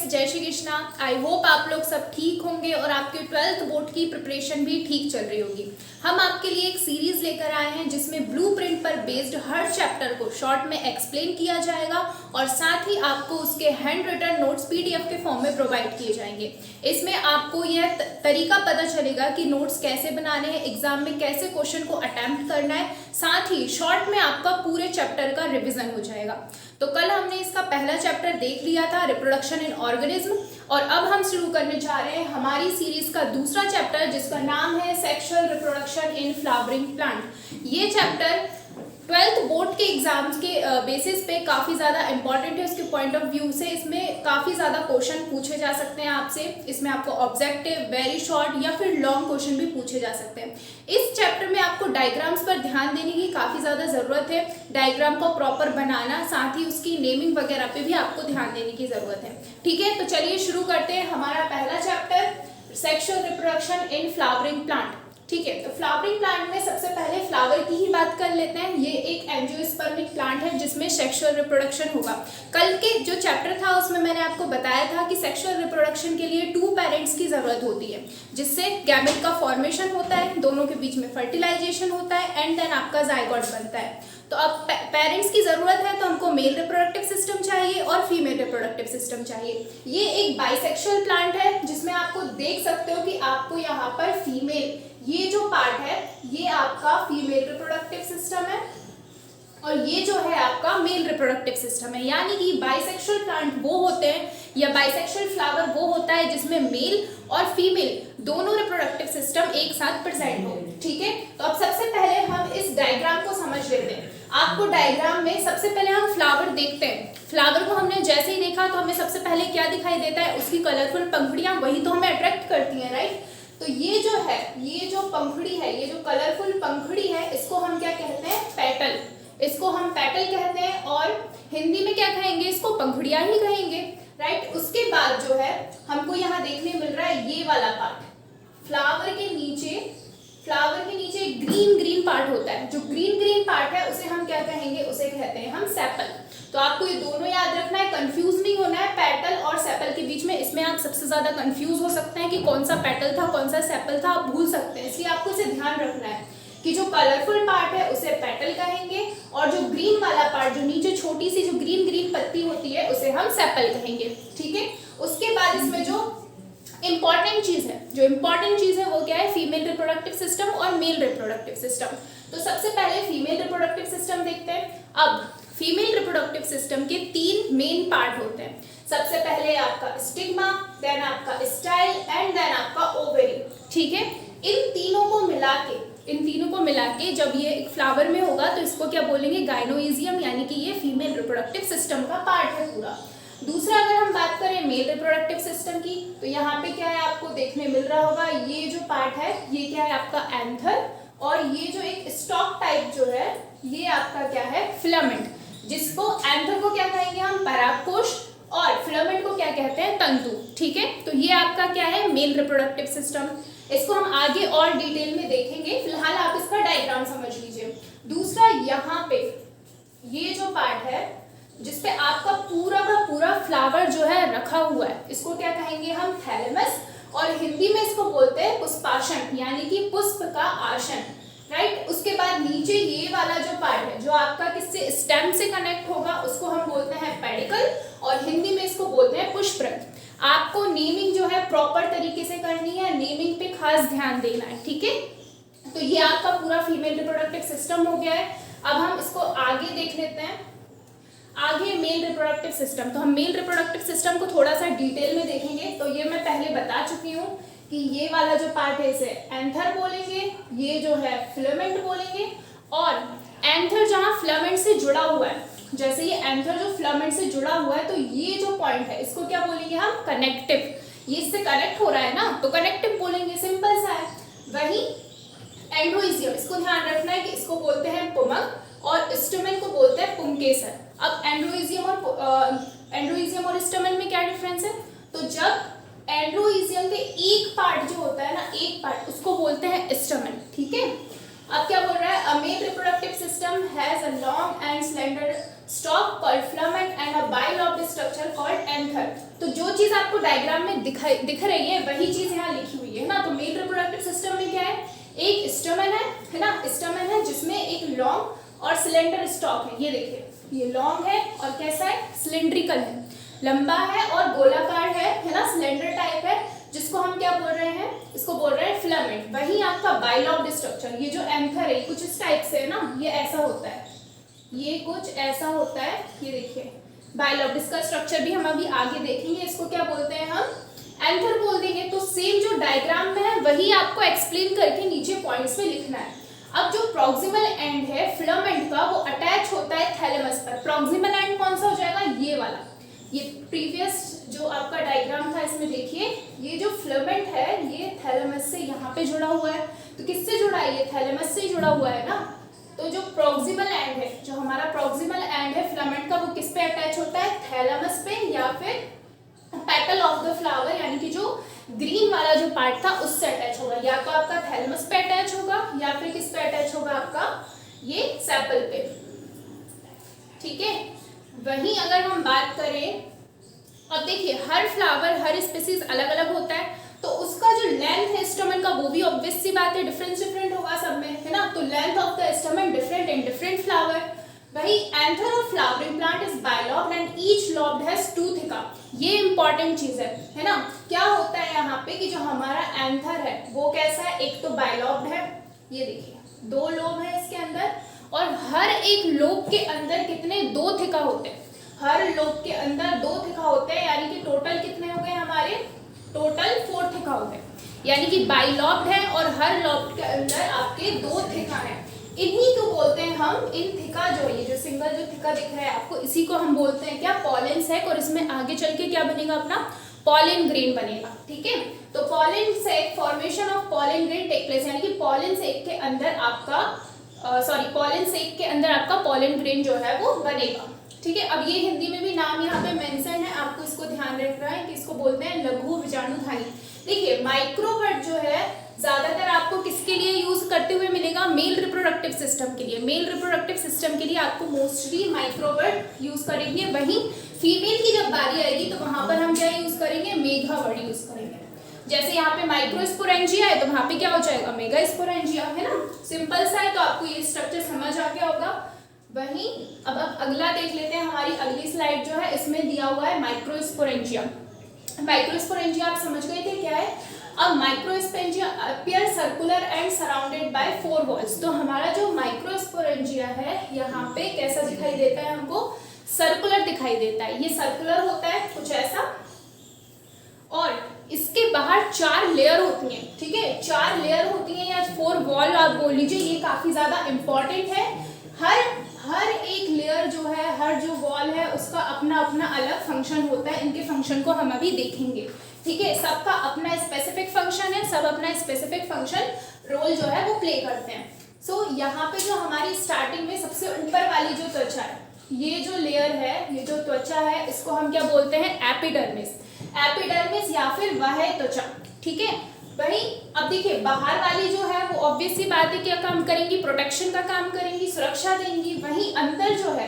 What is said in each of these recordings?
जय Shri Krishna. I hope आप लोग सब ठीक होंगे और आपके 12th बोर्ड की प्रिपरेशन भी ठीक चल रही होगी। हम आपके लिए एक सीरीज लेकर आए हैं जिसमें ब्लूप्रिंट पर बेस्ड हर चैप्टर को शॉर्ट में एक्सप्लेन किया जाएगा और साथ ही आपको उसके हैंड रिटन नोट्स पीडीएफ के फॉर्म में प्रोवाइड किए जाएंगे। इसमें आपको यह तरीका पता चलेगा कि नोट्स कैसे बनाने हैं, एग्जाम में कैसे क्वेश्चन को अटेम्प्ट करना है, साथ ही शॉर्ट में आपका पूरे चैप्टर का रिविजन हो जाएगा। तो कल हमने इसका पहला चैप्टर देख लिया था, रिप्रोडक्शन इन ऑर्गेनिज्म, और अब हम शुरू करने जा रहे हैं हमारी सीरीज का दूसरा चैप्टर जिसका नाम है sexual reproduction in flowering plant. ये चैप्टर 12th बोर्ड के एग्जाम्स के बेसिस पे काफ़ी ज़्यादा इंपॉर्टेंट है। उसके पॉइंट ऑफ व्यू से इसमें काफ़ी ज़्यादा क्वेश्चन पूछे जा सकते हैं आपसे। इसमें आपको ऑब्जेक्टिव, वेरी शॉर्ट या फिर लॉन्ग क्वेश्चन भी पूछे जा सकते हैं। इस चैप्टर में आपको डायग्राम्स पर ध्यान देने की काफ़ी ज़्यादा ज़रूरत है। डायग्राम को प्रॉपर बनाना, साथ ही उसकी नेमिंग वगैरह पे भी आपको ध्यान देने की ज़रूरत है। ठीक है, तो चलिए शुरू करते हैं हमारा पहला chapter, sexual reproduction in flowering plant. ठीक है, तो फ्लावरिंग प्लांट में सबसे पहले फ्लावर की ही बात कर लेते हैं। ये एक एंजियोस्पर्मिक प्लांट है जिसमें सेक्सुअल रिप्रोडक्शन होगा। कल के जो चैप्टर था उसमें मैंने आपको बताया था कि सेक्सुअल रिप्रोडक्शन के लिए 2 पेरेंट्स की जरूरत होती है, जिससे गैमेट का फॉर्मेशन होता है, दोनों के बीच में फर्टिलाइजेशन होता है एंड देन आपका जाइगोट बनता है। तो अब पेरेंट्स की जरूरत है तो हमको मेल रिप्रोडक्टिव सिस्टम चाहिए और फीमेल रिप्रोडक्टिव सिस्टम चाहिए। ये एक बाइसेक्सुअल प्लांट है जिसमें आपको देख सकते हो कि आपको यहाँ पर फीमेल, ये जो पार्ट है ये आपका फीमेल रिप्रोडक्टिव सिस्टम है और ये जो है आपका मेल रिप्रोडक्टिव सिस्टम है। यानी कि बाइसेक्सुअल प्लांट वो होते हैं या बाइसेक्सुअल फ्लावर वो होता है जिसमें मेल और फीमेल दोनों रिप्रोडक्टिव सिस्टम एक साथ प्रेजेंट हो। ठीक है, तो अब सबसे पहले हम इस डायग्राम को समझ लेते हैं। आपको डायग्राम में सबसे पहले हम फ्लावर देखते हैं। फ्लावर को हमने जैसे ही देखा तो हमें सबसे पहले क्या दिखाई देता है, उसकी कलरफुल पंखुड़ियां, वही तो हमें अट्रैक्ट करती हैं, राइट। तो ये जो है, ये जो पंखुड़ी है, ये जो कलरफुल पंखुड़ी है, इसको हम क्या कहते हैं, पेटल। इसको हम पेटल कहते हैं और हिंदी में क्या कहेंगे, इसको पंखुड़ियां ही कहेंगे, राइट। उसके बाद जो है हमको यहाँ देखने मिल रहा है ये वाला पार्ट, फ्लावर के नीचे ग्रीन ग्रीन पार्ट होता है। जो ग्रीन ग्रीन पार्ट है उसे हम क्या कहेंगे, उसे कहते हैं हम सेपल। तो आपको ये दोनों याद रखना है, कंफ्यूज नहीं होना है पेटल और सेपल के बीच में। इसमें आप सबसे ज्यादा कंफ्यूज हो सकते हैं कि कौन सा पेटल था कौन सा सेपल था, आप भूल सकते हैं। इसलिए आपको इसे ध्यान रखना है कि जो कलरफुल पार्ट है उसे पेटल कहेंगे और जो ग्रीन वाला पार्ट, जो नीचे छोटी सी जो ग्रीन ग्रीन पत्ती होती है, उसे हम सेपल कहेंगे। ठीक है, उसके बाद इसमें जो इंपॉर्टेंट चीज है वो क्या है, फीमेल रिप्रोडक्टिव सिस्टम और मेल रिप्रोडक्टिव सिस्टम। तो सबसे पहले फीमेल रिप्रोडक्टिव सिस्टम देखते हैं। अब फीमेल रिप्रोडक्टिव सिस्टम के 3 मेन पार्ट होते हैं। सबसे पहले आपका स्टिग्मा, देन आपका स्टाइल एंड देन आपका ओवेरी। ठीक है, इन तीनों को मिला के जब ये एक फ्लावर में होगा तो इसको क्या बोलेंगे, गाइनोइजियम, यानी कि ये फीमेल रिप्रोडक्टिव सिस्टम का पार्ट है पूरा। दूसरा अगर हम बात करें मेल रिप्रोडक्टिव सिस्टम की, तो यहाँ पे क्या है आपको देखने मिल रहा होगा, ये जो पार्ट है ये क्या है आपका एंथर, और ये जो एक स्टॉक टाइप जो है ये आपका क्या है, फिलामेंट। जिसको एंथर को क्या कहेंगे हम, परागकोश, और फिलामेंट को क्या कहते हैं, तंतु। ठीक है, तो ये आपका क्या है, मेल रिप्रोडक्टिव सिस्टम। इसको हम आगे और डिटेल में देखेंगे, फिलहाल आप इसका डायग्राम समझ लीजिए। दूसरा, यहाँ पे ये जो पार्ट है जिसपे आपका पूरा का पूरा फ्लावर जो है रखा हुआ है, इसको क्या कहेंगे हम, थैलेमस, और हिंदी में इसको बोलते हैं पुष्पासन, यानी कि पुष्प का आसन, राइट। उसके बाद नीचे ये वाला जो पार्ट है जो आपका किससे, स्टेम से कनेक्ट होगा, उसको हम बोलते हैं पेडिकल, और हिंदी में इसको बोलते हैं पुष्परंध्र। आपको नेमिंग जो है प्रॉपर तरीके से करनी है, नेमिंग पे खास ध्यान देना है। ठीक है, तो ये आपका पूरा फीमेल रिप्रोडक्टिव सिस्टम हो गया है। अब हम इसको आगे देख लेते हैं, आगे मेल रिप्रोडक्टिव सिस्टम। तो हम मेल रिप्रोडक्टिव सिस्टम को थोड़ा सा डिटेल में देखेंगे। तो ये मैं पहले बता चुकी हूँ कि ये वाला जो पार्ट है इसे एंथर बोलेंगे, ये जो है फिलामेंट बोलेंगे, और एंथर जहाँ फिलामेंट से जुड़ा हुआ है, जैसे ये एंथर जो फिलामेंट से जुड़ा हुआ है, तो ये जो पॉइंट है इसको क्या बोलेंगे हम, कनेक्टिव। ये इससे कनेक्ट हो रहा है ना, तो कनेक्टिव बोलेंगे, सिंपल सा है। वही एंड्रोइजियम, इसको ध्यान रखना है कि इसको बोलते हैं पुमक और स्टोमेन को बोलते हैं पुंकेसर। अब एंड्रोइजियम और स्टोमेन में क्या डिफरेंस है, तो जब एंड्रोइजियम के एक पार्ट जो होता है ना, एक पार्ट, उसको बोलते हैं स्टोमेन। ठीक है, अब क्या बोल रहा है, a male reproductive system has a long and slender stalk called filament and a bilobed structure called anther। तो जो चीज आपको डायग्राम में दिख रही है वही चीज यहाँ लिखी हुई है ना। तो मेल रिप्रोडक्टिव सिस्टम में क्या है, एक स्टमन है ना, स्टमन है जिसमें एक लॉन्ग और सिलेंडर स्टॉक है। ये देखिए, ये लॉन्ग है और कैसा है, सिलेंड्रिकल है, लंबा है और गोलाकार है ना, सिलेंडर टाइप है, जिसको हम क्या बोल रहे हैं, इसको बोल रहे हैं फिलामेंट। वही आपका बाइलॉब्ड स्ट्रक्चर, ये जो एंथर है कुछ इस टाइप से है ना, ये ऐसा होता है, ये कुछ ऐसा होता है, ये देखिए बाइलॉब्ड। इसका स्ट्रक्चर भी हम अभी आगे देखेंगे, इसको क्या बोलते हैं हम, एंथर बोल देंगे। तो सेम जो डायग्राम में है वही आपको एक्सप्लेन करके नीचे पॉइंट्स में लिखना है। अब जो प्रॉक्सिमल एंड है फिलामेंट का, वो अटैच होता है थैलेमस पर। प्रॉक्सिमल एंड कौन सा हो जाएगा, ये वाला। ये प्रीवियस जो आपका डायग्राम था इसमें देखिए, ये जो फिलामेंट है ये थैलेमस से यहाँ पे जुड़ा हुआ है। तो किससे जुड़ा है, ये थैलेमस से ही जुड़ा हुआ है ना। तो जो प्रॉक्सिमल एंड है, जो हमारा प्रॉक्सिमल एंड है फिलामेंट का, वो किस पे अटैच होता है, थैलेमस पे, या फिर पेटल ऑफ द फ्लावर यानी कि जो ग्रीन वाला जो पार्ट था उससे अटैच होगा। या तो आपका थैलेमस पे अटैच होगा या फिर किस पे अटैच होगा, आपका ये सेपल पे। ठीक है, वहीं अगर हम बात करें, अब देखिए हर फ्लावर हर स्पीसीज अलग अलग होता है, तो उसका जो लेंथ है स्टमन का, वो भी ऑब्वियस सी बात है डिफरेंट होगा सब में, है ना। तो length of the stamen different in different flower. वही anther of flowering plant is bilobed and each lobe has two theca. ये इंपॉर्टेंट चीज है ना। क्या होता है यहाँ पे कि जो हमारा एंथर है वो कैसा है, एक तो बाइलॉब्ड है, ये देखिए 2 लोब है इसके अंदर, और हर एक लोब के अंदर कितने, 2 थिका होते हैं। हर लोब के अंदर 2 थिका होते हैं, यानी कि टोटल कितने हो गए हमारे, टोटल 4 थिका हो गए। यानी कि बाइलॉब्ड है और हर लॉब के अंदर आपके 2 थिका है। इन्हीं को बोलते हैं हम, इन थिका जो, ये जो सिंगल जो थिका दिख रहा है आपको, इसी को हम बोलते हैं क्या, पॉलन सैक। और इसमें आगे चल के क्या बनेगा अपना, पॉलन ग्रेन बनेगा। ठीक है, तो pollen sac, formation of pollen grain take place, यानी कि पॉलन सैक के अंदर आपका पॉलन सैक के अंदर आपका पॉलन ग्रेन जो है वो बनेगा। ठीक है, अब ये हिंदी में भी नाम यहाँ पे मेंशन है, आपको इसको ध्यान रखना है कि इसको बोलते हैं लघु बीजाणुधानी। देखिए माइक्रोबर्ड जो है ज्यादातर आपको किसके लिए यूज करते हुए मिलेगा, मेल रिप्रोडक्टिव सिस्टम के लिए। मेल रिप्रोडक्टिव सिस्टम के लिए आपको मोस्टली माइक्रोबर्ड यूज करेंगे। वहीं फीमेल की जब बारी आएगी तो वहां पर हम क्या यूज करेंगे, मेगाबर्ड यूज करेंगे। जैसे यहाँ पे माइक्रोस्पोरेंजिया है तो वहां पे क्या हो जाएगा, मेगास्पोरेंजिया, है ना। सिंपल सा है, तो आपको ये स्ट्रक्चर समझ आ गया होगा। वहीं अब अगला देख लेते हैं, हमारी अगली स्लाइड जो है इसमें दिया हुआ है माइक्रोस्पोरेंजिया। माइक्रोस्पोरेंजिया आप समझ गए थे क्या है। अब microsporangia appear circular and surrounded by 4 walls. तो हमारा जो माइक्रोस्पोरेंजिया है यहाँ पे कैसा दिखाई देता है हमको, सर्कुलर दिखाई देता है। ये सर्कुलर होता है कुछ ऐसा, और इसके बाहर 4 लेयर होती हैं। ठीक है, 4 लेयर होती हैं या 4 वॉल आप बोल लीजिए, ये काफी ज्यादा इंपॉर्टेंट है। हर एक लेयर जो है, हर जो वॉल है उसका अपना अपना अलग फंक्शन होता है। इनके फंक्शन को हम अभी देखेंगे। ठीक है, सबका अपना स्पेसिफिक फंक्शन है, सब अपना स्पेसिफिक फंक्शन रोल जो है वो प्ले करते हैं। सो यहाँ पे जो हमारी स्टार्टिंग में सबसे ऊपर वाली जो त्वचा है, ये जो लेयर है, ये जो त्वचा है, इसको हम क्या बोलते हैं, एपिडर्मिस। एपिडर्मिस या फिर वह त्वचा। ठीक है, वही अब देखिए बाहर वाली जो है वो ऑब्वियस सी बात है क्या काम करेंगी, प्रोटेक्शन का काम करेंगी, सुरक्षा देंगी। वहीं अंदर जो है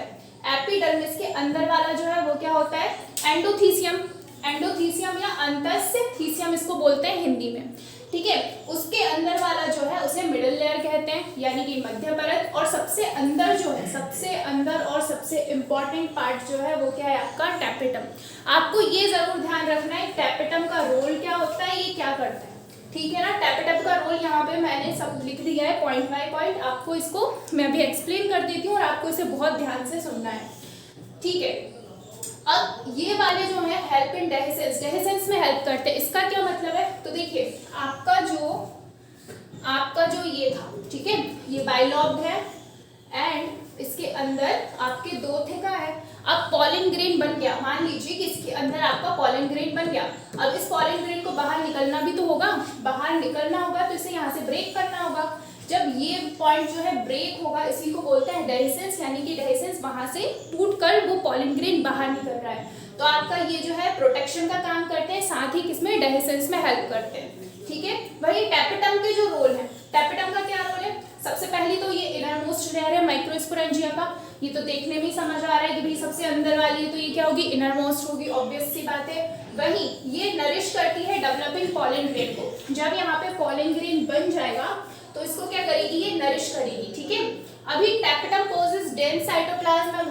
एपिडर्मिस के अंदर वाला जो है वो क्या होता है, एंडोथीसियम। एंडोथीसियम या अंतःस्थीसियम इसको बोलते हैं हिंदी में। ठीक है, उसके अंदर वाला जो है उसे मिडिल लेयर कहते हैं, यानी कि मध्य परत। और सबसे अंदर जो है, सबसे अंदर और सबसे इंपॉर्टेंट पार्ट जो है वो क्या है आपका, टैपेटम। आपको ये जरूर ध्यान रखना है टैपेटम का रोल क्या होता है, ये क्या करता है। ठीक है ना, टैपेटम का रोल यहाँ पे मैंने सब लिख दिया है पॉइंट बाय पॉइंट। आपको इसको मैं अभी एक्सप्लेन कर देती हूँ और आपको इसे बहुत ध्यान से सुनना है। ठीक है, अब ये वाले जो है हेल्प इन डेहिसेंस, डेहिसेंस में हेल्प करते हैं। इसका क्या मतलब है, तो देखिए आपका जो ये था, ठीक है, ये बाइलॉब्ड है एंड इसके अंदर आपके 2 थिका है। अब पॉलन ग्रेन बन गया, मान लीजिए कि इसके अंदर आपका पॉलन ग्रेन बन गया। अब इस पॉलन ग्रेन को बाहर निकलना भी तो होगा, बाहर निकलना होगा तो इसे यहाँ से ब्रेक करना होगा। जब ये पॉइंट जो है ब्रेक होगा, इसी को बोलते हैं डेहिसेंस, यानी कि डेहिसेंस वहां से टूटकर वो पॉलन ग्रेन बाहर निकल रहा है। तो आपका ये जो है प्रोटेक्शन का काम करते हैं, साथ ही किसमें, डेहिसेंस में हेल्प करते हैं। ठीक है, वही टैपेटम के जो रोल है, टैपेटम का क्या रोल है, सबसे पहले तो ये इनर मोस्ट लेयर है माइक्रोस्पोरेंजिया का। ये तो देखने में ही समझ आ रहा है कि भाई सबसे अंदर वाली है तो ये क्या होगी, इनर मोस्ट होगी, ऑब्वियस सी बात है। वहीं ये नरिश करती है डेवलपिंग पॉलन ग्रेन को। जब यहाँ पे पॉलन ग्रेन बन जाएगा तो इसको क्या करेगी, ये नरिश करेगी, ठीक है। अभी tapetum possess dense cytoplasm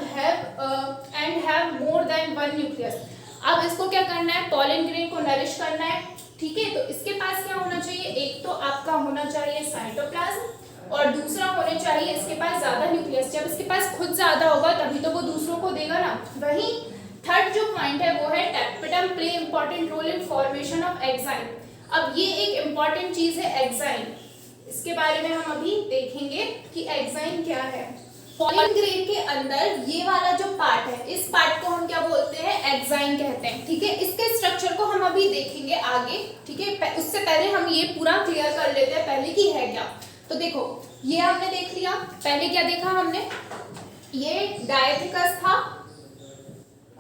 have more than one nucleus. अब इसको क्या करना है, पॉलन ग्रेन को नरिश करना है, ठीक है। तो इसके पास क्या होना चाहिए, एक तो आपका होना चाहिए साइटोप्लाज्म और दूसरा होने चाहिए इसके पास ज्यादा न्यूक्लियस। जब इसके पास खुद ज्यादा होगा तभी तो वो दूसरों को देगा ना। वहीं थर्ड जो पॉइंट है वो है tapetum play important role in formation of exine. अब ये एक इंपॉर्टेंट चीज है एग्जाइम, इसके बारे में हम अभी देखेंगे कि एग्जाइम क्या है। पॉलन ग्रेन के अंदर ये वाला जो पार्ट है, इस पार्ट को हम क्या बोलते हैं, एग्जाइम कहते हैं, ठीक है। इसके स्ट्रक्चर को हम अभी देखेंगे आगे, ठीक है। उससे पहले हम ये पूरा क्लियर कर लेते हैं पहले कि है क्या। तो देखो ये हमने देख लिया, पहले क्या देखा हमने, ये डायथिकस था,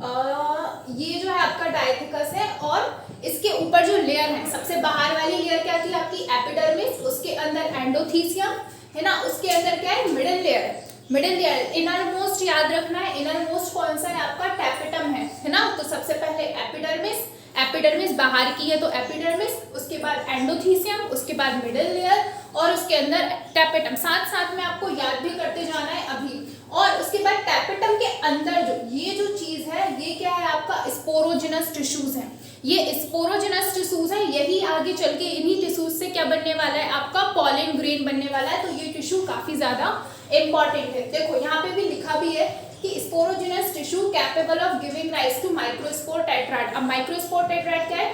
ये जो है आपका डायथिकस है और इसके ऊपर जो लेयर है, सबसे बाहर वाली लेयर क्या थी आपकी, एपिडर्मिस, उसके अंदर एंडोथीसियम है ना, उसके अंदर क्या है, मिडिल लेयर है। मिडिल लेयर इनर मोस्ट याद रखना है, इनर मोस्ट कौन सा है आपका, टैपेटम है ना। तो सबसे पहले एपिडर्मिस, एपिडर्मिस बाहर की है तो एपिडर्मिस, उसके बाद एंडोथीसियम, उसके बाद मिडिल लेयर और उसके अंदर टैपेटम। साथ साथ में आपको याद भी करते जाना है अभी। और उसके बाद टैपेटम के अंदर जो ये जो चीज है, ये क्या है आपका, स्पोरोजिनस टिश्यूज है। ये स्पोरोजिनस टिश्यूज है, यही आगे चल के इन्हीं टिश्यूज से क्या बनने वाला है आपका, पॉलन ग्रेन बनने वाला है। तो ये टिश्यू काफी ज्यादा इंपॉर्टेंट है। देखो यहाँ पे भी लिखा भी है कि sporogenous tissue capable of giving rise to microspore tetrad. अब माइक्रोस्पोर टेट्राड क्या है,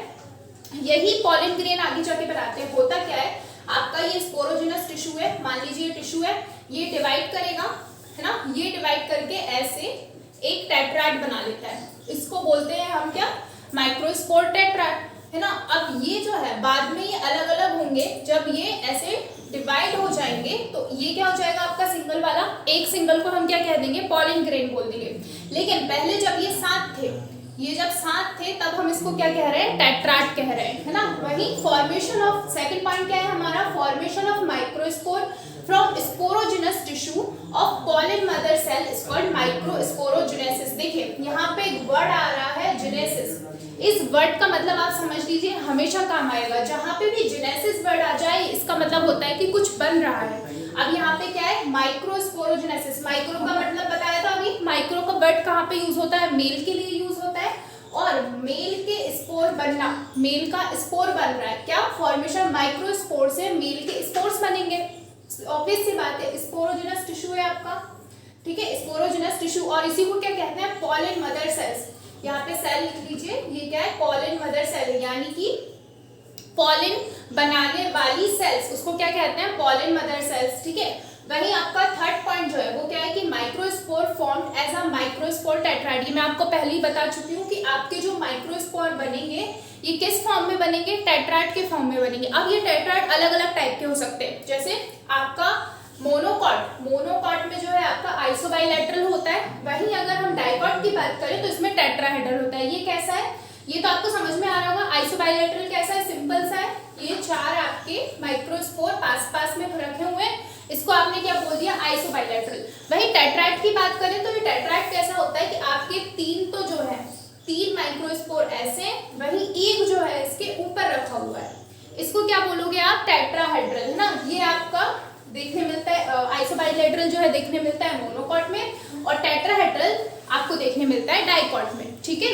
यही पॉलन ग्रेन आगे जाके बनाते हैं। होता क्या है आपका, ये स्पोरोजिनस टिश्यू है, मान लीजिए टिश्यू है, ये डिवाइड करेगा है ना, ये डिवाइड करके ऐसे एक टेट्राड बना लेता है, इसको बोलते हैं हम क्या, माइक्रोस्पोर टेट्राड है ना। अब ये जो है बाद में ये अलग अलग होंगे, जब ये ऐसे डिवाइड हो जाएंगे तो ये क्या हो जाएगा आपका सिंगल वाला, एक सिंगल को हम क्या कह देंगे, पॉलन ग्रेन बोल देंगे। लेकिन पहले जब ये साथ थे, ये जब साथ थे तब हम इसको क्या कह रहे हैं, टेट्राड कह रहे हैं, है ना। वही फॉर्मेशन ऑफ, सेकंड पॉइंट क्या है हमारा, formation of microspore from sporogenous tissue of pollen mother cell is called microsporogenesis. देखिए यहाँ पे एक वर्ड आ रहा है जेनेसिस, इस वर्ड का मतलब आप समझ लीजिए हमेशा काम आएगा। जहाँ पे भी जेनेसिस वर्ड आ जाए इसका मतलब होता है कि कुछ बन रहा है। अब यहाँ पे क्या है, माइक्रोस्पोरोजेनेसिस, माइक्रो का मतलब बताया था अभी, माइक्रो का वर्ड कहाँ पे यूज होता है, मेल के लिए यूज होता है। और मेल के स्पोर बनना, मेल का स्पोर बन रहा है, क्या फॉर्मेशन, माइक्रोस्पोर से मेल के स्पोर्स बनेंगे, ऑब्वियस सी बात है। स्पोरोजिनस टिश्यू है आपका, ठीक है, स्पोरोजिनस टिश्यू, और इसी को क्या कहते हैं, पॉलन मदर सेल्स। यहाँ पे सेल लिख लीजिए, ये क्या है, पॉलन मदर सेल, यानी कि पॉलन बनाने वाली सेल्स, उसको क्या कहते हैं, पॉलन मदर सेल्स, ठीक है। वहीं आपका थर्ड पॉइंट जो है वो क्या है कि microspore formed as a microspore tetrad. ये मैं आपको पहले ही बता चुकी हूँ कि आपके जो माइक्रोस्पोर बनेंगे ये किस फॉर्म में बनेंगे, टेट्राड के फॉर्म में बनेंगे। अब ये टेट्राड अलग अलग टाइप के हो सकते हैं, जैसे आपका मोनोकॉट, मोनोकॉट में जो है आपका आइसोबाइलेटरल होता है। वहीं अगर हम डाइकॉट की बात करें तो इसमें टेट्राहेड्रल होता है। ये कैसा है, ये तो आपको समझ में आ रहा होगा। आइसोबाइलेटरल कैसा है, सिंपल सा है, ये चार आपके माइक्रोस्पोर पास पास में रखे हुए हैं, इसको आपने क्या बोल दिया, आइसोबाइलेटरल। वहीं टेट्राड की बात करें तो ये टेट्राड कैसा होता है कि आपके तीन तो जो है, तीन माइक्रोस्पोर ऐसे, वहीं एक जो है इसके ऊपर रखा हुआ है, इसको क्या बोलोगे आप, टेट्राहेड्रल, है ना। ये आपका देखने मिलता है, आइसोबाइलेटरल जो है देखने मिलता है मोनोकॉट में, और टेट्राहेड्रल आपको देखने मिलता है डाइकॉट में, ठीक है।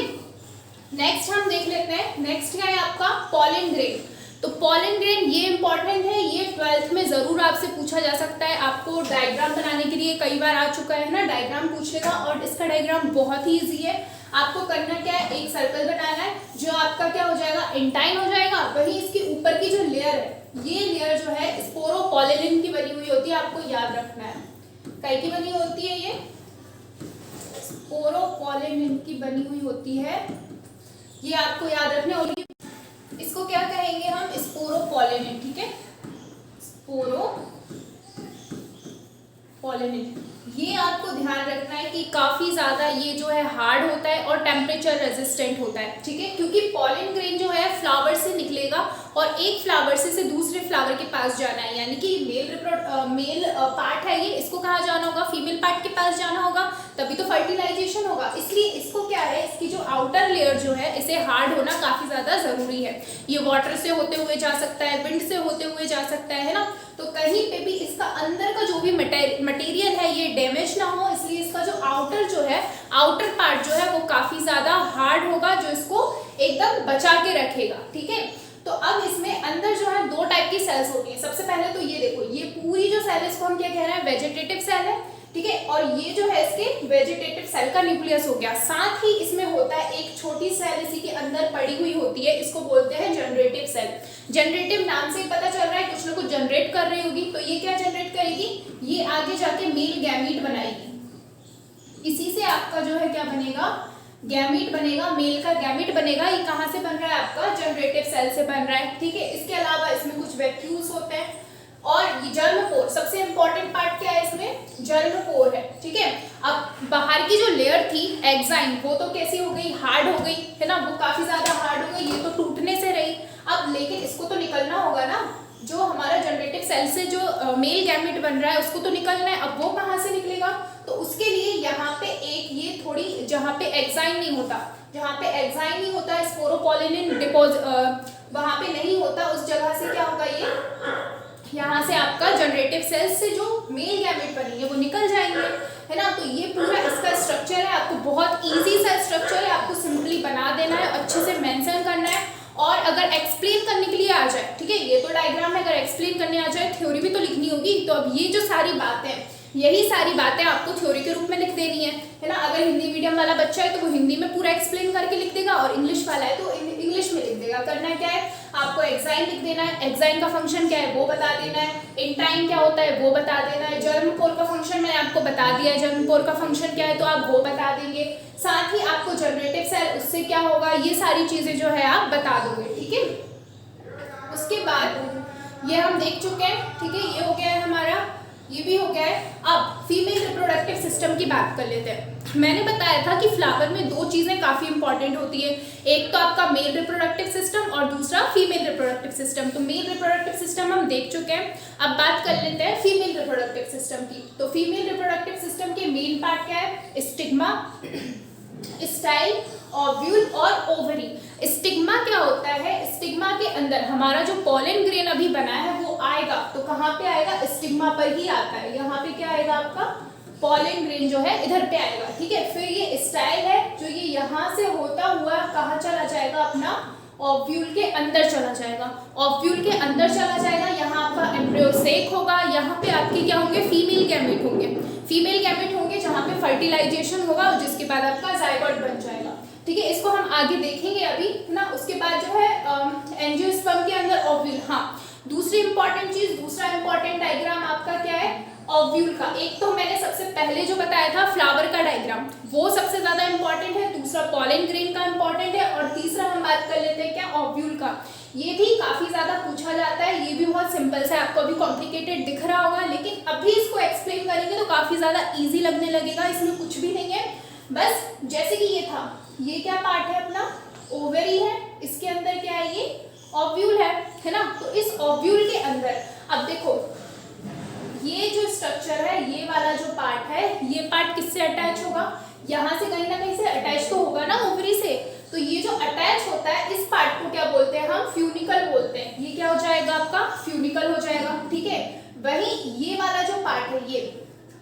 नेक्स्ट हम देख लेते हैं, नेक्स्ट क्या है आपका, पॉलन ग्रेन। तो पॉलन ग्रेन ये इंपॉर्टेंट है, ये 12th में जरूर आपसे पूछा जा सकता है। आपको डायग्राम बनाने के लिए कई बार आ चुका है ना, डायग्राम पूछ लेगा, और इसका डायग्राम बहुत ही ईजी है। आपको करना क्या है, एक सर्कल बनाना है जो आपका क्या हो जाएगा, इंटाइन हो जाएगा। वहीं इसके ऊपर की जो लेयर है, ये लेयर जो है स्पोरोपोलिन की बनी हुई होती है, आपको याद रखना है। कई की बनी होती है, ये स्पोरोपोलिन की बनी हुई होती है, ये आपको याद रखना है। और इसको क्या कहेंगे हम, स्पोरोपोलिन, ठीक है, स्पोरोपोलिन। ये आपको ध्यान रखना है कि काफी ज्यादा ये जो है हार्ड होता है और टेम्परेचर रेजिस्टेंट होता है, ठीक है, क्योंकि पॉलन ग्रेन जो है फ्लावर से निकलेगा और एक फ्लावर से दूसरे फ्लावर के पास जाना है, यानी कि मेल पार्ट है ये, इसको कहाँ जाना होगा, फीमेल पार्ट के पास जाना होगा, तभी तो फर्टिलाइजेशन होगा। इसलिए इसको क्या है, इसकी जो आउटर लेयर जो है इसे हार्ड होना काफी ज्यादा जरूरी है। ये वाटर से होते हुए जा सकता है, विंड से होते हुए जा सकता है ना, तो कहीं पे भी इसका अंदर का जो भी मटेरियल है ये डैमेज ना हो, इसलिए इसका जो आउटर पार्ट जो है वो काफी ज्यादा हार्ड होगा, जो इसको एकदम बचा के रखेगा। ठीक है, तो अब इसमें अंदर जो है दो टाइप की सेल्स होती है। सबसे पहले तो ये देखो, ये पूरी जो सेल है इसको हम क्या कह रहे हैं, वेजिटेटिव सेल है। ठीक है, और ये जो है इसके वेजिटेटिव सेल का न्यूक्लियस हो गया। साथ ही इसमें होता है एक छोटी सेल इसी के अंदर पड़ी हुई होती है, इसको बोलते हैं जनरेटिव सेल। जनरेटिव नाम से पता चल रहा है कुछ ना कुछ जनरेट कर रही होगी, तो ये क्या जनरेट करेगी, ये आगे जाके मेल गैमीट बनाएगी। इसी से आपका जो है क्या बनेगा, गैमीट बनेगा, मेल का गैमीट बनेगा। ये कहाँ से बन रहा है, आपका जनरेटिव सेल से बन रहा है। ठीक है, इसके अलावा इसमें कुछ वैक्यूल्स होते हैं और ये जर्मपोर, सबसे इंपॉर्टेंट पार्ट क्या है इसमें, जर्मपोर है। ठीक है, अब बाहर की जो लेयर थी एक्साइन, वो तो कैसी हो गई, हार्ड हो गई है ना, वो काफी ज्यादा हार्ड हो गई, ये तो टूटने से रही। अब लेकिन इसको तो निकलना होगा ना, जो हमारा जनरेटिव सेल से जो मेल गैमेट बन रहा है उसको तो निकलना है। अब वो कहाँ से निकलेगा, तो उसके लिए यहाँ पे एक ये थोड़ी, जहाँ पे एक्साइन नहीं होता, जहाँ पे एक्साइन नहीं होता, स्पोरोपोलिन डिपोजिट वहाँ पे नहीं होता, उस जगह से क्या होगा, ये यहाँ से आपका जनरेटिव सेल्स से जो मेल गैमेट बनेंगे वो निकल जाएंगे, है ना। तो ये पूरा इसका स्ट्रक्चर है, आपको बहुत इजी सा स्ट्रक्चर है, आपको सिंपली बना देना है, अच्छे से मेंशन करना है। और अगर एक्सप्लेन करने के लिए आ जाए, ठीक है, ये तो डायग्राम है, अगर एक्सप्लेन करने आ जाए, थ्योरी भी तो लिखनी होगी, तो अब ये जो सारी बातें, यही सारी बातें आपको थ्योरी के रूप में लिख देनी है ना। अगर हिंदी मीडियम वाला बच्चा है तो वो हिंदी में पूरा एक्सप्लेन करके लिख देगा, और इंग्लिश वाला है तो इंग्लिश में लिख देगा। करना क्या है, आपको एक्साइन लिख देना है, एक्साइन का फंक्शन क्या है वो बता देना है, इंटाइन क्या होता है वो बता देना है, जर्मपोर का फंक्शन मैंने आपको बता दिया है, जर्मपोर का फंक्शन क्या है तो आप वो बता देंगे। साथ ही आपको जनरेटिव सेल उससे क्या होगा, ये सारी चीजें जो है आप बता दोगे। ठीक है, उसके बाद ये हम देख चुके हैं। ठीक है, ये हो गया है हमारा, ये भी हो गया है। अब फीमेल रिप्रोडक्टिव सिस्टम की बात कर लेते हैं। मैंने बताया था कि फ्लावर में दो चीजें काफी इंपॉर्टेंट होती है, एक तो आपका मेल रिप्रोडक्टिव सिस्टम और दूसरा फीमेल रिप्रोडक्टिव सिस्टम। तो मेल रिप्रोडक्टिव सिस्टम हम देख चुके हैं, अब बात कर लेते हैं फीमेल रिप्रोडक्टिव सिस्टम की। तो फीमेल रिप्रोडक्टिव सिस्टम के मेन पार्ट क्या है, स्टिग्मा, स्टाइल, ओव्यूल और ओवरी। स्टिग्मा क्या होता है, स्टिग्मा के अंदर हमारा जो पॉलन ग्रेन अभी बना है वो आएगा, तो कहाँ पे आएगा, स्टिग्मा पर ही आता है। यहाँ पे क्या आएगा, आपका पॉलन ग्रेन जो है इधर पे आएगा। ठीक है, फिर ये स्टाइल है जो ये यहाँ से होता हुआ कहाँ चला जाएगा, अपना ओव्यूल के अंदर चला जाएगा, ओव्यूल के अंदर चला जाएगा। यहाँ आपका एम्ब्रियो सेक होगा, यहाँ पे आपके क्या होंगे, फीमेल गैमेट होंगे, फीमेल गैमेट होंगे जहाँ पे फर्टिलाइजेशन होगा और जिसके बाद आपका जाइगोट बन जाएगा। ठीक है, इसको हम आगे देखेंगे अभी ना। उसके बाद जो है एंजियोस्पर्म के अंदर ओव्यूल। हाँ, दूसरी इंपॉर्टेंट चीज, दूसरा इंपॉर्टेंट डायग्राम आपका क्या है, ओव्यूल का। एक तो मैंने सबसे पहले जो बताया था फ्लावर का डायग्राम, वो सबसे ज्यादा इंपॉर्टेंट है, दूसरा पॉलन ग्रेन का इंपॉर्टेंट है, और तीसरा हम बात कर लेते हैं क्या, ओव्यूल का। ये भी काफी ज्यादा पूछा जाता है, ये भी बहुत सिंपल सा है, आपको अभी कॉम्प्लिकेटेड दिख रहा होगा, लेकिन अभी इसको एक्सप्लेन करेंगे तो काफी ज्यादा ईजी लगने लगेगा। इसमें कुछ भी नहीं है, बस जैसे कि ये था, ये क्या पार्ट है अपना, ओवरी है, इसके अंदर क्या है, ये ओव्यूल है ना। तो इस ओव्यूल के अंदर अब देखो, ये जो स्ट्रक्चर है, ये वाला जो पार्ट है, ये पार्ट किससे अटैच होगा, यहाँ से कहीं ना कहीं से अटैच तो होगा ना ओवरी से। तो ये जो अटैच होता है, इस पार्ट को क्या बोलते हैं हम, फ्यूनिकल बोलते हैं। ये क्या हो जाएगा, आपका फ्यूनिकल हो जाएगा। ठीक है, वही ये वाला जो पार्ट है, ये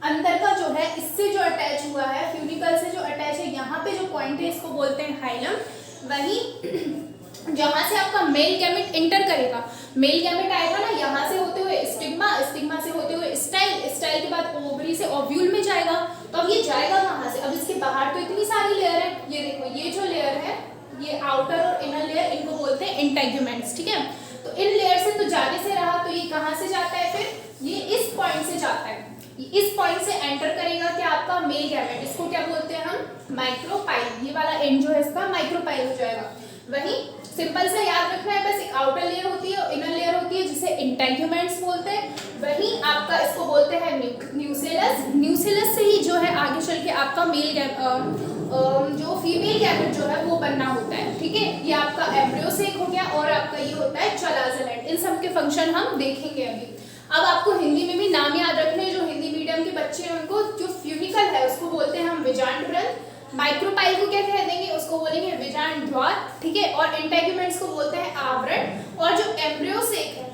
अंदर का जो है, इससे जो अटैच हुआ है, फ्यूनिकल से जो अटैच है, यहाँ पे जो पॉइंट है इसको बोलते हैं हाइलम। वही जहां से आपका मेल गैमेट एंटर करेगा, मेल गैमेट आएगा ना, यहाँ से होते हुए स्टिग्मा, स्टिग्मा से होते हुए स्टाइल, स्टाइल के बाद ओवरी से ओव्यूल में जाएगा। तो अब ये जाएगा कहाँ से, अब इसके बाहर तो इतनी सारी लेयर है, ये देखो, ये जो लेयर है, ये आउटर और इनर लेयर, इनको बोलते हैं इंटेग्यूमेंट्स। ठीक है, तो इन लेयर से तो जाने से रहा, तो ये कहाँ से जाता है, फिर ये इस पॉइंट से जाता है, इस पॉइंट से एंटर करेगा क्या, आपका मेल गैमेट। इसको क्या बोलते हैं हम, माइक्रोपाइल। ये वाला एंड जो है इसका माइक्रोपाइल हो जाएगा। वही सिंपल सा याद रखना है, बस एक आउटर लेयर होती है और इनर लेयर होती है, जिसे इंटेग्यूमेंट्स बोलते हैं। वही आपका इसको बोलते हैं न्यूसेलस। न्यूसेलस से ही जो है आगे चल के आपका जो फीमेल गैमेट जो है वो बनना होता है। ठीक है, ये आपका एम्ब्रियो सेक हो गया, और होता है चलाज़लैंड। इन सब के फंक्शन हम देखेंगे अभी। अब आपको हिंदी में भी नाम याद रखने हैं, जो हिंदी मीडियम के बच्चे हैं उनको, जो फ्यूनिकल है उसको बोलते हैं हम विजांड ग्रंथ, माइक्रोपाइल को क्या कह देंगे, उसको बोलेंगे विजांड द्वार, ठीक है, और इंटेगुमेंट्स को बोलते हैं आवरण, और जो एम्ब्रियोसेक है,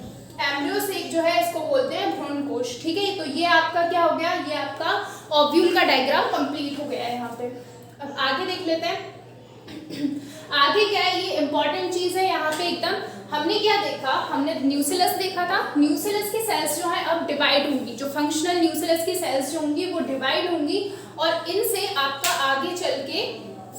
एम्ब्रियोसेक जो है इसको बोलते हैं भ्रूणकोश, ठीक है। तो ये आपका क्या हो गया, ये आपका ओव्यूल का डायग्राम कंप्लीट हो गया है यहाँ पे। अब आगे देख लेते हैं आगे क्या है, ये इंपॉर्टेंट चीज है यहाँ पे एकदम। हमने क्या देखा, हमने न्यूसिलस देखा था, न्यूसिलस की सेल्स जो है अब डिवाइड होंगी, जो फंक्शनल न्यूसिलस की सेल्स जो होंगी वो डिवाइड होंगी, और इनसे आपका आगे चल के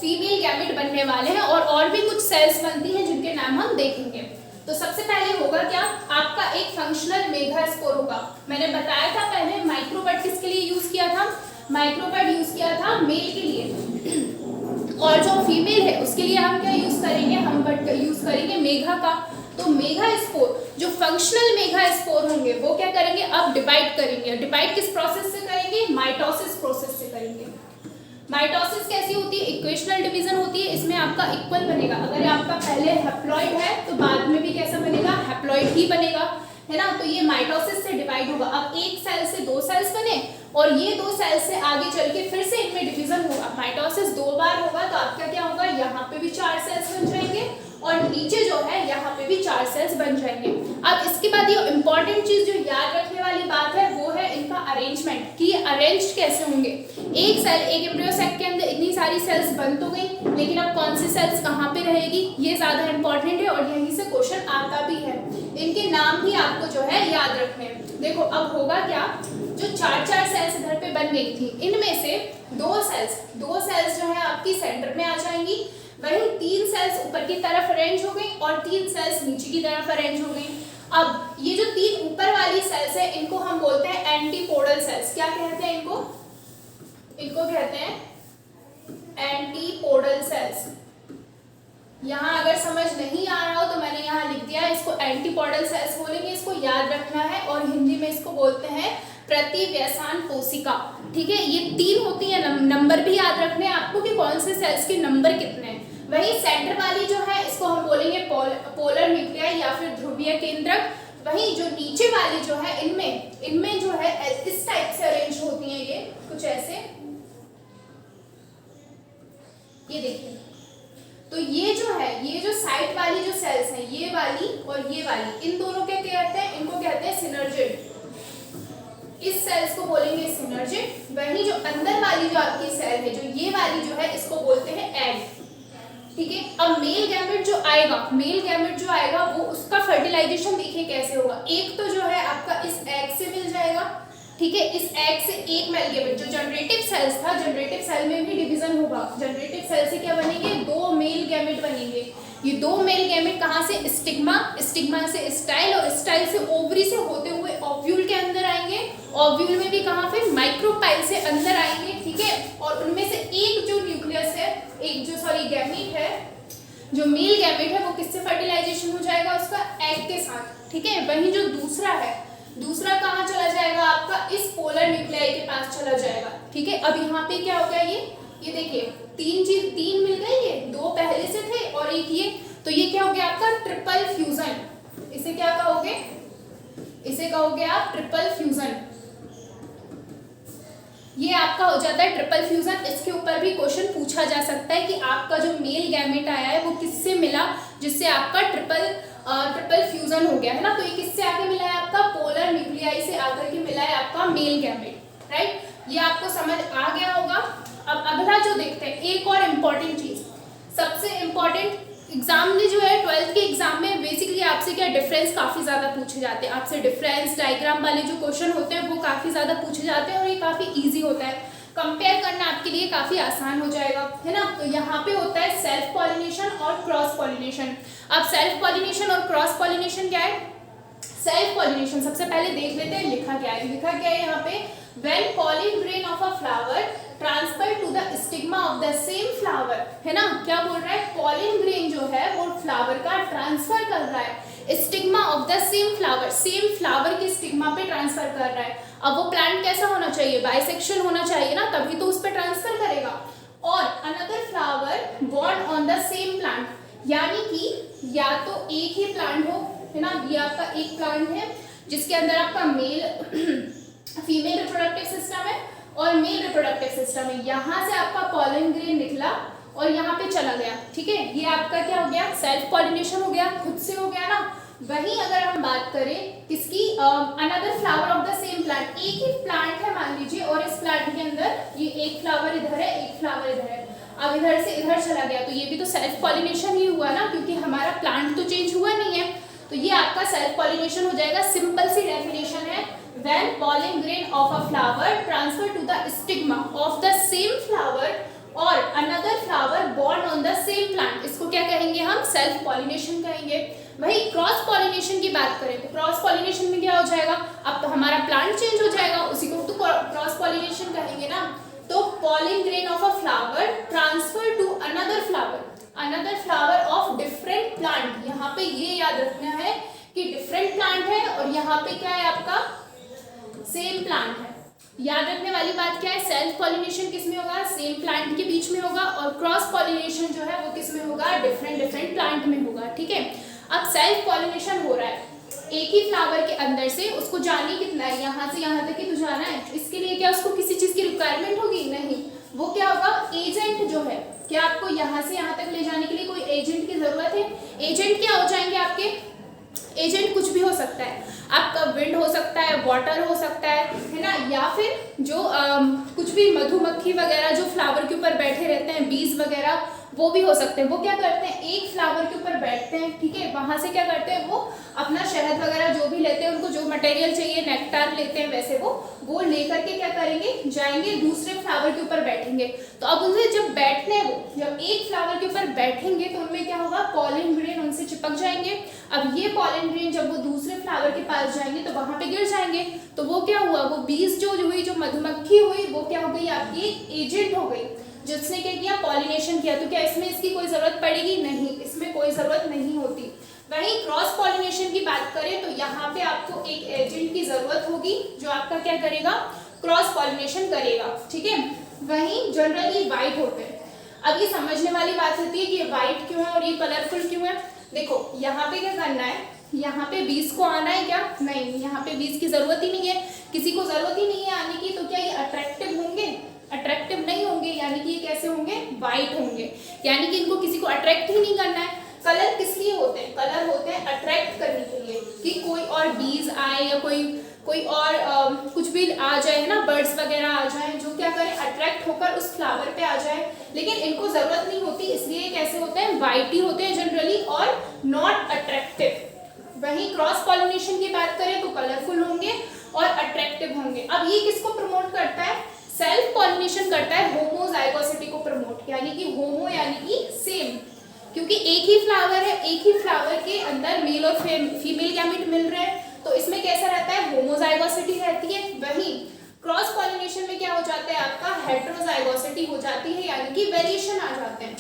फीमेल गैमेट बनने वाले हैं, और भी कुछ सेल्स बनती हैं जिनके नाम हम देखेंगे। तो सबसे पहले होगा क्या, आपका एक फंक्शनल मेगास्पोर होगा। मैंने बताया था पहले माइक्रोबड किसके लिए यूज किया था, माइक्रोबड यूज किया था मेल के लिए, और जो फीमेल है उसके लिए हम क्या यूज करेंगे, हम बट यूज करेंगे मेघा का। तो मेगा स्पोर, जो फंक्शनल मेगा स्पोर होंगे वो क्या करेंगे, अब डिवाइड करेंगे। डिवाइड किस प्रोसेस से करेंगे, माइटोसिस प्रोसेस से करेंगे। माइटोसिस कैसी होती है, इक्वेशनल डिवीजन होती है, इसमें आपका इक्वल बनेगा। अगर आपका पहले हैप्लॉइड है तो बाद में भी कैसा बनेगा, हैप्लॉइड ही बनेगा, है ना। तो ये माइटोसिस से डिवाइड होगा। अब एक सेल से दो सेल्स बने, और ये दो सेल से आगे चल के फिर से इनमें डिवीजन होगा। माइटोसिस दो बार होगा, तो आपका क्या होगा, यहाँ पे भी 4 सेल्स बन जाएंगे, और नीचे जो है यहाँ पे भी 4 सेल्स बन जाएंगे। अब इसके बाद ये इंपॉर्टेंट चीज जो याद रखने वाली बात है वो है इनका अरेंजमेंट, कि ये अरेंज कैसे होंगे। एक सेल, एक एम्ब्रियोसेक के अंदर इतनी सारी सेल्स बन तो गई, लेकिन अब कौन सी सेल्स कहाँ पे रहेगी, ये ज्यादा इंपॉर्टेंट है, और यहीं से क्वेश्चन आता भी है। इनके नाम भी आपको जो है याद रखने हैं। देखो अब होगा क्या, जो 4 सेल्स इधर पे बन गई थी, इनमें से दो सेल्स जो है आपकी सेंटर में आ जाएंगी, वहीं 3 सेल्स ऊपर की तरफ अरेंज हो गई, और 3 सेल्स नीचे की तरफ अरेंज हो गई। अब ये जो 3 ऊपर वाली सेल्स है इनको हम बोलते हैं एंटीपोडल सेल्स। क्या कहते हैं इनको, इनको कहते हैं एंटीपोडल सेल्स। यहाँ अगर समझ नहीं आ रहा हो तो मैंने यहाँ लिख दिया है, इसको एंटीपोडल सेल्स बोलेंगे, इसको याद रखना है, और हिंदी में इसको बोलते हैं प्रतिव्यसान कोशिका, ठीक है। ये 3 होती है, नंबर भी याद रखने हैं आपको कि कौन से सेल्स के नंबर कितने हैं। वही सेंटर वाली जो है इसको हम बोलेंगे पोलर न्यूक्लियाई या फिर ध्रुवीय केंद्रक। वही जो नीचे वाली जो है इनमें जो है इस टाइप से अरेंज होती हैं, ये कुछ ऐसे, ये देखिए। तो ये जो है, ये जो साइड वाली जो सेल्स हैं, ये वाली और ये वाली, इन दोनों के कहते हैं, इनको कहते हैं सिनर्जिड। इस सेल्स को बोलेंगे सिनर्जिड। वही जो अंदर वाली जो आपकी सेल है, जो ये वाली जो है, इसको बोलते हैं एग, ठीक है। अब मेल गैमेट जो आएगा, वो उसका फर्टिलाइजेशन देखिए कैसे होगा। एक तो जो है आपका इस एग से मिल जाएगा, ठीक है। इस एग से एक मेल गैमेट, जो जनरेटिव सेल्स था, जनरेटिव सेल में भी डिवीजन होगा। जनरेटिव सेल से क्या बनेंगे, 2 मेल गैमेट बनेंगे। ये 2 मेल गैमेट कहाँ से, स्टिग्मा से स्टाइल, और स्टाइल से ओवरी से होते हुए ओव्यूल के अंदर आएंगे। ओव्यूल में भी कहाँ पे, माइक्रोपाइल से अंदर आएंगे, ठीक है। और उनमें से एक जो न्यूक्लियस है, एक जो गैमेट है, जो मेल गैमेट है, वो किससे फर्टिलाइजेशन हो जाएगा, उसका एग के साथ, ठीक है। वहीं जो दूसरा कहाँ चला जाएगा आपका, इस पोलर न्यूक्लियाई के पास चला जाएगा, ठीक है। अब यहाँ पे क्या हो गया, ये देखिए 3 मिल गई, ये 2 पहले से थे और एक ये, तो ये क्या हो गया आपका ट्रिपल फ्यूजन। इसे क्या कहोगे, इसे कहोगे आप ट्रिपल फ्यूजन। ये आपका हो जाता है ट्रिपल फ्यूजन। इसके ऊपर भी क्वेश्चन पूछा जा सकता है कि आपका जो मेल गैमेट आया है वो किससे मिला, जिससे आपका ट्रिपल फ्यूजन हो गया है ना। तो ये किससे आके मिला है, आपका पोलर न्यूक्लियाई से आकर के मिला है आपका मेल गैमेट, राइट। ये आपको समझ आ गया होगा। अब अगला जो देखते हैं, एक और इम्पॉर्टेंट चीज, सबसे इम्पॉर्टेंट, एग्जाम में जो है 12th के एग्जाम में बेसिकली आपसे क्या डिफरेंस काफी ज्यादा पूछे जाते हैं। आपसे डिफरेंस डायग्राम वाले जो क्वेश्चन होते हैं वो काफी ज्यादा पूछे जाते हैं, और ये काफी इजी होता है, कंपेयर करना आपके लिए काफी आसान हो जाएगा, है ना। तो यहाँ पे होता है सेल्फ पॉलिनेशन और क्रॉस पॉलिनेशन। अब सेल्फ पॉलिनेशन और क्रॉस पॉलिनेशन क्या है, सेल्फ पॉलिनेशन सबसे पहले देख लेते हैं, लिखा क्या है यहाँ पे, when pollen grain of a flower transfer to the stigma of the same flower, है ना। क्या बोल रहा है, pollen grain जो है वो फ्लावर का ट्रांसफर कर रहा है stigma of the same flower की स्टिग्मा पे ट्रांसफर कर रहा है। अब वो प्लांट कैसा होना चाहिए, बाइसेक्शन होना चाहिए ना, तभी तो उस पर ट्रांसफर करेगा। और another flower born on the same plant, यानी कि या तो एक ही प्लांट हो, है ना, ये आपका एक प्लांट है जिसके अंदर आपका मेल फीमेल रिप्रोडक्टिव सिस्टम है और मेल रिप्रोडक्टिव सिस्टम है। यहाँ से आपका पॉलन ग्रेन निकला और यहाँ पे चला गया, ठीक है, ये आपका क्या हो गया, सेल्फ पॉलिनेशन हो गया, खुद से हो गया ना। वहीं अगर हम बात करें किसकी, another flower of the same plant, एक ही प्लांट है मान लीजिए और इस प्लांट के अंदर ये एक फ्लावर इधर है, एक फ्लावर इधर है, अब इधर से इधर चला गया, तो ये भी तो सेल्फ पॉलिनेशन ही हुआ ना, क्योंकि हमारा प्लांट तो चेंज हुआ नहीं है, तो ये आपका सेल्फ पॉलिनेशन हो जाएगा। सिंपल सी डेफिनेशन है, when pollen grain of a flower transfer to the stigma of the same flower or another flower born on the same plant, इसको क्या कहेंगे हम, सेल्फ पॉलिनेशन कहेंगे। वही क्रॉस पॉलिनेशन की बात करें तो क्रॉस पॉलिनेशन में क्या हो जाएगा, अब तो हमारा प्लांट चेंज हो जाएगा, उसी को तो क्रॉस पॉलिनेशन कहेंगे ना। तो pollen grain of a flower transfer to another flower of different plant, यहाँ पे ये याद रखना है कि डिफरेंट प्लांट है और यहाँ पे क्या है आपका सेम प्लांट है। याद रखने वाली बात क्या है, सेल्फ पॉलिनेशन किस में होगा, सेम प्लांट के बीच में होगा, और क्रॉस पॉलिनेशन जो है वो किस में होगा, डिफरेंट प्लांट में होगा, ठीक है। अब सेल्फ पॉलिनेशन हो रहा है एक ही फ्लावर के अंदर से, उसको जाने कितना है, यहाँ से यहाँ तक ही तो जाना है, इसके लिए क्या उसको किसी चीज की रिक्वायरमेंट होगी, नहीं, वो क्या होगा, एजेंट जो है, क्या आपको यहाँ से यहाँ तक ले जाने के लिए कोई एजेंट की जरूरत है, एजेंट क्या हो जाएंगे आपके, एजेंट कुछ भी हो सकता है, आपका विंड हो सकता है, वाटर हो सकता है ना, या फिर जो कुछ भी मधुमक्खी वगैरह जो फ्लावर के ऊपर बैठे रहते हैं, बीज वगैरह, वो भी हो सकते हैं। वो क्या करते हैं, एक फ्लावर के ऊपर बैठते हैं, ठीक है, वहां से क्या करते हैं, वो अपना शहद वगैरह जो भी लेते हैं, उनको जो मटेरियल चाहिए, नेक्टार लेते हैं, वैसे वो लेकर के क्या करेंगे, जाएंगे दूसरे फ्लावर के ऊपर बैठेंगे। तो अब उनसे जब बैठते हैं, वो जब एक फ्लावर के ऊपर बैठेंगे तो उनमें क्या होगा, पॉलन ग्रेन उनसे चिपक जाएंगे। अब ये पॉलन ग्रेन जब वो दूसरे फ्लावर के पास जाएंगे तो वहां पे गिर जाएंगे, तो वो क्या हुआ, वो बीज जो हुई, जो मधुमक्खी हुई, वो क्या हो गई, आपकी एजेंट हो गई, जिसने क्या किया, पॉलिनेशन किया। तो क्या इसमें इसकी कोई जरूरत पड़ेगी, नहीं, इसमें कोई जरूरत नहीं होती। वहीं क्रॉस पॉलिनेशन की बात करें तो यहाँ पे आपको एक एजेंट की जरूरत होगी जो आपका क्या करेगा, क्रॉस पॉलिनेशन करेगा, ठीक है। वहीं जनरली व्हाइट होते हैं। अब ये समझने वाली बात होती है कि ये व्हाइट क्यों है और ये कलरफुल क्यों है। देखो यहाँ पे क्या करना है, यहाँ पे बीज को आना है क्या, नहीं, यहाँ पे बीज की जरूरत ही नहीं है, किसी को जरूरत ही नहीं है आने की, तो क्या ये अट्रैक्टिव होंगे, अट्रैक्टिव नहीं होंगे, यानी कि ये कैसे होंगे, वाइट होंगे, यानी कि इनको किसी को अट्रैक्ट ही नहीं करना है। कलर किस लिए होते हैं, कलर होते हैं अट्रैक्ट करने के लिए, कि कोई और बीज आए या कोई और कुछ भी आ जाए, है ना, बर्ड्स वगैरह आ जाए, जो क्या करें, अट्रैक्ट होकर उस फ्लावर पे आ जाए, लेकिन इनको जरूरत नहीं होती, इसलिए कैसे होते हैं, वाइट ही होते हैं जनरली और नॉट अट्रैक्टिव। वहीं क्रॉस पॉलिनेशन की बात करें तो कलरफुल होंगे और अट्रैक्टिव होंगे। अब ये किसको प्रमोट करता है, सेल्फ पॉलिनेशन करता है होमोजाइगोसिटी को प्रमोट, यानी कि होमो यानी कि सेम, क्योंकि एक ही फ्लावर है, एक ही फ्लावर के अंदर मेल और फीमेल गैमेट मिल रहे हैं, तो इसमें कैसा रहता है, होमोजाइगोसिटी रहती है। वहीं क्रॉस पॉलिनेशन में क्या हो जाता है, आपका हेटेरोजाइगोसिटी हो जाती है, यानी कि वेरिएशन आ जाते हैं,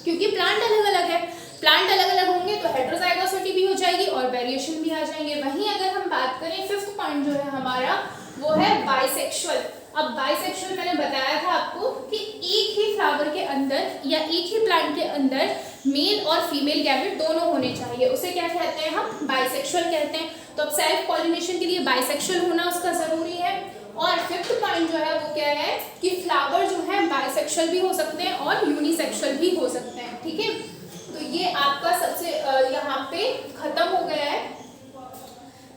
क्योंकि प्लांट अलग अलग है, प्लांट अलग अलग होंगे तो हेटेरोजाइगोसिटी भी हो जाएगी और वेरिएशन भी आ जाएंगे। वहीं अगर हम बात करें फिफ्थ पॉइंट जो है हमारा, वो है बाइसेक्सुअल। अब बाइसेक्सुअल मैंने बताया था आपको कि एक ही फ्लावर के अंदर या एक ही प्लांट के अंदर मेल और फीमेल गैमेट दोनों होने चाहिए, उसे क्या कहते हैं हम, बाइसेक्सुअल कहते हैं। तो अब सेल्फ पॉलिनेशन के लिए बाइसेक्सुअल होना उसका जरूरी है। और फिफ्थ पॉइंट जो है वो क्या है कि फ्लावर जो है बाइसेक्सुअल भी हो सकते हैं और यूनिसेक्सुअल भी हो सकते हैं, ठीक है। तो ये आपका सबसे यहाँ पे खत्म हो गया है।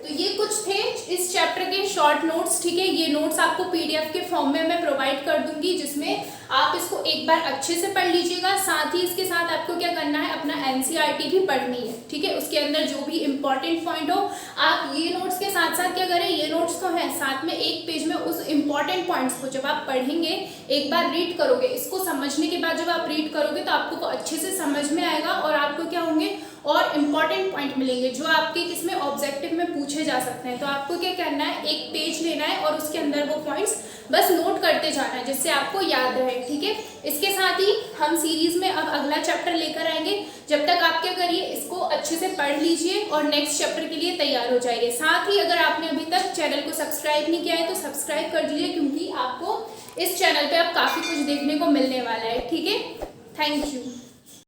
तो ये कुछ थे इस चैप्टर के शॉर्ट नोट्स, ठीक है। ये नोट्स आपको पीडीएफ के फॉर्म में मैं प्रोवाइड कर दूंगी, जिसमें आप इसको एक बार अच्छे से पढ़ लीजिएगा। साथ ही इसके साथ आपको क्या करना है, अपना एनसीईआरटी भी पढ़नी है, ठीक है। उसके अंदर जो भी इंपॉर्टेंट पॉइंट हो, आप ये नोट्स के साथ साथ क्या करें, ये नोट्स तो हैं, साथ में एक पेज में उस इंपॉर्टेंट पॉइंट्स को जब आप पढ़ेंगे, एक बार रीड करोगे, इसको समझने के बाद जब आप रीड करोगे तो आपको अच्छे से समझ में आएगा और आपको क्या होंगे और इम्पॉर्टेंट पॉइंट मिलेंगे जो आपके किसमें ऑब्जेक्टिव में पूछे जा सकते हैं। तो आपको क्या करना है, एक पेज लेना है और उसके अंदर वो पॉइंट्स बस नोट करते जाना है, जिससे आपको याद रहे, ठीक है। इसके साथ ही हम सीरीज में अब अगला चैप्टर लेकर आएंगे। जब तक आप क्या करिए, इसको अच्छे से पढ़ लीजिए और नेक्स्ट चैप्टर के लिए तैयार हो जाइए। साथ ही अगर आपने अभी तक चैनल को सब्सक्राइब नहीं किया है तो सब्सक्राइब कर दीजिए, क्योंकि आपको इस चैनल पे अब काफ़ी कुछ देखने को मिलने वाला है, ठीक है। Thank you.